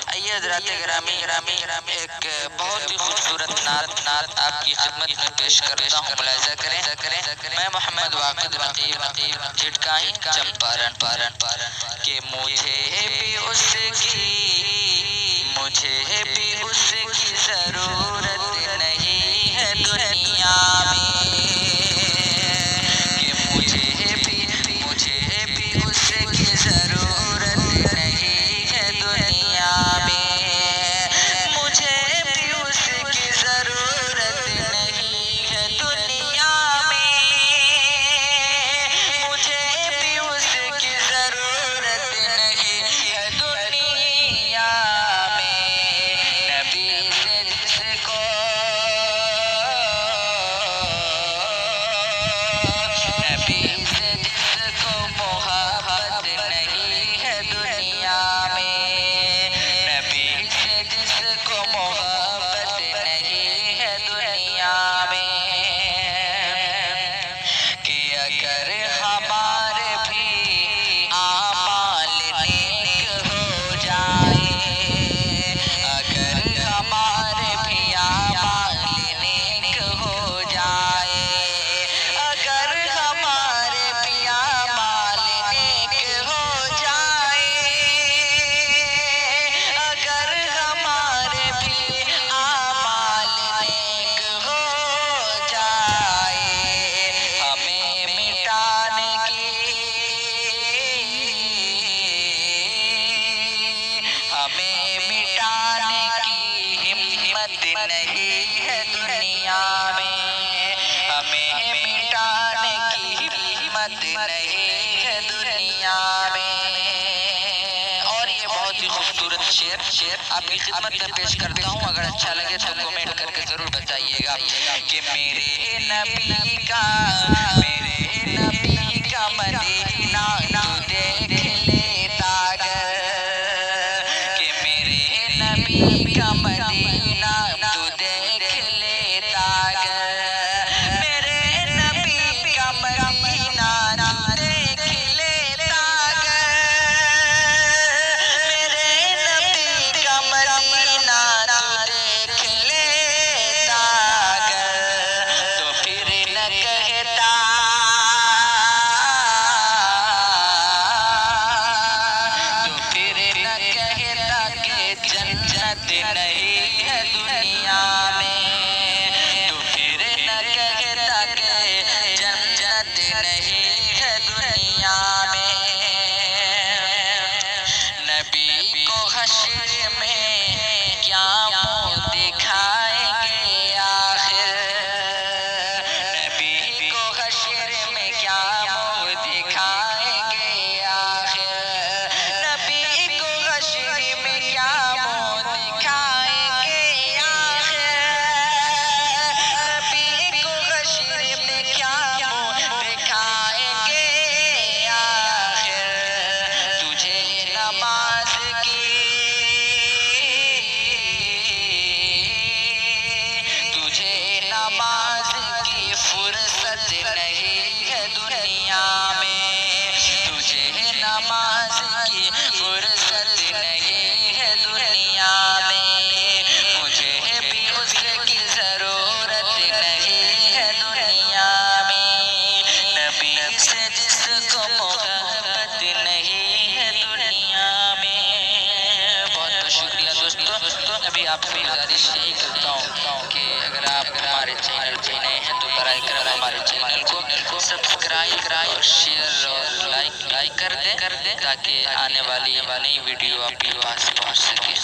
آئیے حضرات گرامی ایک بہت ہی خوبصورت نعت آپ کی خدمت میں پیش کرتا ہوں، ملاحظہ کریں۔ میں محمد واقد نقیب جھٹکائیں چمپارن کہ مجھے بھی اس کی ضرورت نہیں ہے دنیا میں، کہ مجھے بھی اس کی ضرورت نہیں ہے دنیا میں، مجھے بھی اس کی ضرورت نہیں ہے دنیا میں، مجھے بھی اس کی ضرورت نہیں ہے دنیا میں، نبی سے جس کو محبت نہیں ہے دنیا میں، نبی سے جس کو محبت نہیں ہے دنیا میں، کہ اگر ہمارے بھی اعمال نیک ہو جائے، اگر ہمارے بھی اعمال نیک ہو جائے، اگر ہمارے بھی اعمال نیک ہو جائے، اگر ہمارے بھی اعمال نیک ہو جائے، ہمیں مٹانے کی ہمت نہیں ہے دنیا میں، ہمیں مٹانے کی ہمت نہیں ہے دنیا میں۔ اور یہ بہت ہی خوبصورت شعر آپ کی خدمت میں پیش کرتا ہوں، اگر اچھا لگے تو کمنٹ کر کے ضرور بتائیے گا کہ میرے نبی کا مدینہ تو دیکھ لیتا اگر، کہ میرے نبی کا مدینہ تو دیکھ لیتا اگر، میرے نبی کا مدینہ تو دیکھ لیتا اگر، میرے نبی کا مدینہ تو دیکھ لیتا اگر، تو پھر نہ کہتا کہ جنت نہیں ہے دنیا میں، تو پھر نہ کہتا کہ جنت نہیں ہے دنیا میں، نبی کو حشر میں کیا منہ دکھائیں گے آخر، نبی کو حشر میں کیا منہ دکھائیں گے آخر، نبی کو حشر میں کیا منہ دکھائیں گے آخر، نبی کو حشر میں کیا منہ دکھائیں گے آخر، تجھے نماز کی فرصت نہیں ہے دنیا میں، تجھے نماز کی فرصت نہیں ہے دنیا میں، مجھے بھی اس کی ضرورت نہیں ہے دنیا میں، نبی سے جس کو محبت نہیں ہے دنیا میں۔ بہت بہت شکریہ دوستو، ابھی آپ سے گزارش یہی کرتا ہوں کہ اگر آپ ہمارے چینل پہ نئے ہیں تو برائے کرم ہمارے چینل کو سبسکرائب اور شیئر اور لائک کر دیں تاکہ آنے والی نئی ویڈیو آپ کے پاس پہنچ سکے۔